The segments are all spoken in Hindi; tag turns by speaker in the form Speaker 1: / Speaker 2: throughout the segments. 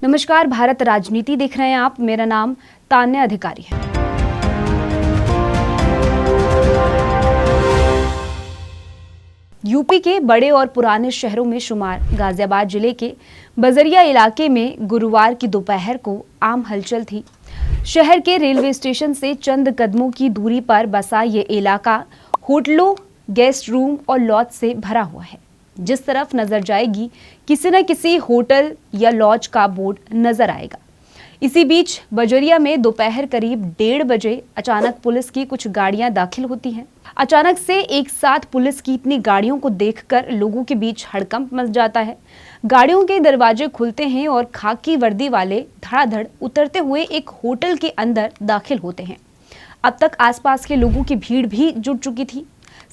Speaker 1: नमस्कार, भारत राजनीति देख रहे हैं आप। मेरा नाम तान्या अधिकारी है। यूपी के बड़े और पुराने शहरों में शुमार गाजियाबाद जिले के बजरिया इलाके में गुरुवार की दोपहर को आम हलचल थी। शहर के रेलवे स्टेशन से चंद कदमों की दूरी पर बसा ये इलाका होटलों, गेस्ट रूम और लॉज से भरा हुआ है। जिस तरफ नजर जाएगी किसी न किसी होटल या लॉज का बोर्ड नजर आएगा। इसी बीच बजरिया में दोपहर करीब 1:30 बजे अचानक पुलिस की कुछ गाड़ियां दाखिल होती हैं। अचानक से एक साथ पुलिस की इतनी गाड़ियों को देखकर लोगों के बीच हड़कंप मच जाता है। गाड़ियों के दरवाजे खुलते हैं और खाकी वर्दी वाले धड़ाधड़ उतरते हुए एक होटल के अंदर दाखिल होते हैं। अब तक आसपास के लोगों की भीड़ भी जुट चुकी थी।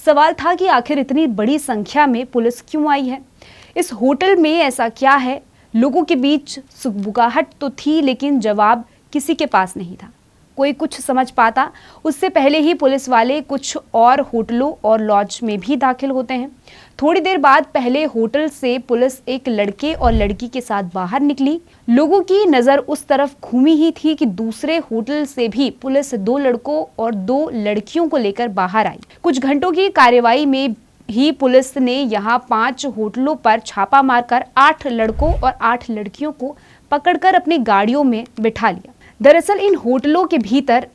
Speaker 1: सवाल था कि आखिर इतनी बड़ी संख्या में पुलिस क्यों आई है? इस होटल में ऐसा क्या है? लोगों के बीच सुगबुगाहट तो थी, लेकिन जवाब किसी के पास नहीं था। कोई कुछ समझ पाता उससे पहले ही पुलिस वाले कुछ और होटलों और लॉज में भी दाखिल होते हैं। थोड़ी देर बाद पहले होटल से पुलिस एक लड़के और लड़की के साथ बाहर निकली। लोगों की नजर उस तरफ घूमी ही थी कि दूसरे होटल से भी पुलिस 2 लड़कों और 2 लड़कियों को लेकर बाहर आई। कुछ घंटों की कार्रवाई में ही पुलिस ने यहां 5 होटलों पर छापा मारकर 8 लड़कों और 8 लड़कियों को पकड़कर अपनी गाड़ियों में बिठा लिया। दरअसल इन होटलों के भीतर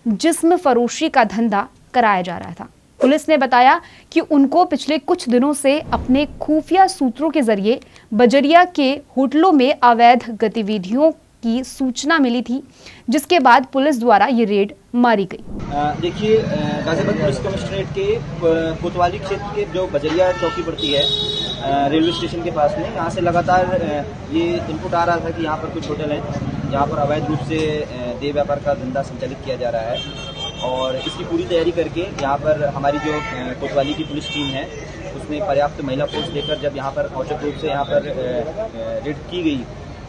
Speaker 1: जिस्म फरोशी का धंधा कराया जा रहा था। पुलिस ने बताया कि उनको पिछले कुछ दिनों से अपने खुफिया सूत्रों के जरिए बजरिया के होटलों में अवैध गतिविधियों की सूचना मिली थी, जिसके बाद पुलिस द्वारा ये रेड मारी गई।
Speaker 2: देखिए, गाजियाबाद पुलिस कमिश्नरेट के कोतवाली क्षेत्र के जो बजरिया चौकी पड़ती है रेलवे स्टेशन के पास में, यहाँ से लगातार ये इनपुट आ रहा था कि यहाँ पर कुछ होटल हैं जहाँ पर अवैध रूप से देह व्यापार का धंधा संचालित किया जा रहा है। और इसकी पूरी तैयारी करके यहाँ पर हमारी जो कोतवाली की पुलिस टीम है उसने पर्याप्त महिला फोर्स लेकर जब यहाँ पर औचक रूप से यहाँ पर रेड की गई,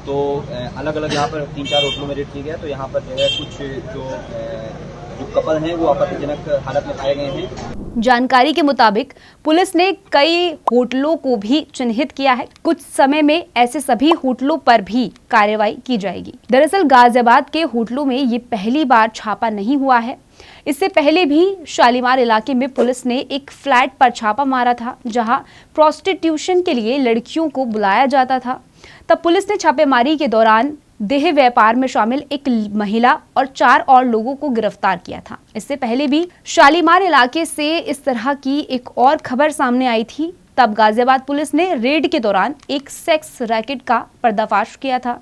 Speaker 2: तो अलग अलग यहाँ पर 3-4 होटलों में रेड किया गया। तो यहाँ पर जो है कुछ जो कपल हैं वो आपत्तिजनक हालत में पाए गए हैं।
Speaker 1: जानकारी के मुताबिक पुलिस ने कई होटलों को भी चिन्हित किया है। कुछ समय में ऐसे सभी होटलों पर भी कार्रवाई की जाएगी। दरअसल गाजियाबाद के होटलों में ये पहली बार छापा नहीं हुआ है। इससे पहले भी शालीमार इलाके में पुलिस ने एक फ्लैट पर छापा मारा था, जहां प्रोस्टिट्यूशन के लिए लड़कियों को बुलाया जाता था। तब पुलिस ने छापेमारी के दौरान देह व्यापार में शामिल एक महिला और 4 और लोगों को गिरफ्तार किया था। इससे पहले भी शालीमार इलाके से इस तरह की एक और खबर सामने आई थी। तब गाजियाबाद पुलिस ने रेड के दौरान एक सेक्स रैकेट का पर्दाफाश किया था।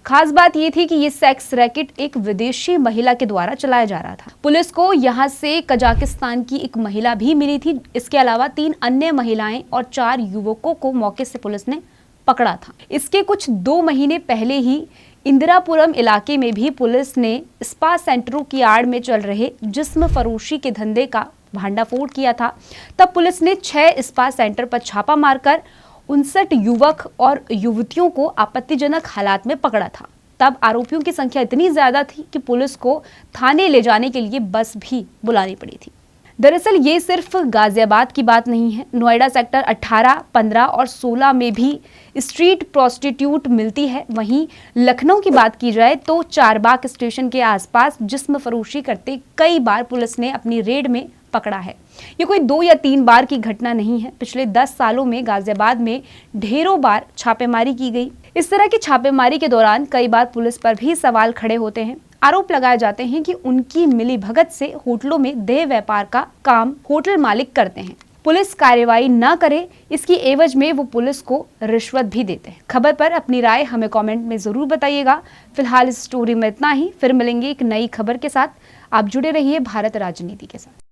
Speaker 1: खास बात यह थी कि ये सेक्स रैकेट एक विदेशी महिला के द्वारा चलाया जा रहा था। पुलिस को यहां से कजाकिस्तान की एक महिला भी मिली थी। इसके अलावा 3 अन्य महिलाएं और 4 युवकों को मौके से पुलिस ने पकड़ा था। इसके कुछ 2 महीने पहले ही इंदिरापुरम इलाके में भी पुलिस ने स्पा सेंटरों की आड़ में चल रहे जिस्म फरोशी के धंधे का भांडाफोड़ किया था। तब पुलिस ने 6 स्पा सेंटर पर छापा मारकर 59 युवक और युवतियों को आपत्तिजनक हालात में पकड़ा था। तब आरोपियों की संख्या इतनी ज्यादा थी कि पुलिस को थाने ले जाने के लिए बस भी बुलानी पड़ी थी। दरअसल ये सिर्फ गाजियाबाद की बात नहीं है। नोएडा सेक्टर 18, 15 और 16 में भी स्ट्रीट प्रोस्टिट्यूट मिलती है। वहीं लखनऊ की बात की जाए तो चारबाग स्टेशन के आसपास जिस्म फरोशी करते कई बार पुलिस ने अपनी रेड में पकड़ा है। ये कोई 2 या 3 बार की घटना नहीं है। पिछले 10 सालों में गाजियाबाद में ढेरों बार छापेमारी की गई। इस तरह की छापेमारी के दौरान कई बार पुलिस पर भी सवाल खड़े होते हैं। आरोप लगाए जाते हैं कि उनकी मिलीभगत से होटलों में देह व्यापार का काम होटल मालिक करते हैं। पुलिस कार्रवाई न करे, इसकी एवज में वो पुलिस को रिश्वत भी देते हैं। खबर पर अपनी राय हमें कमेंट में जरूर बताइएगा। फिलहाल इस स्टोरी में इतना ही। फिर मिलेंगे एक नई खबर के साथ। आप जुड़े रहिए भारत राजनीति के साथ।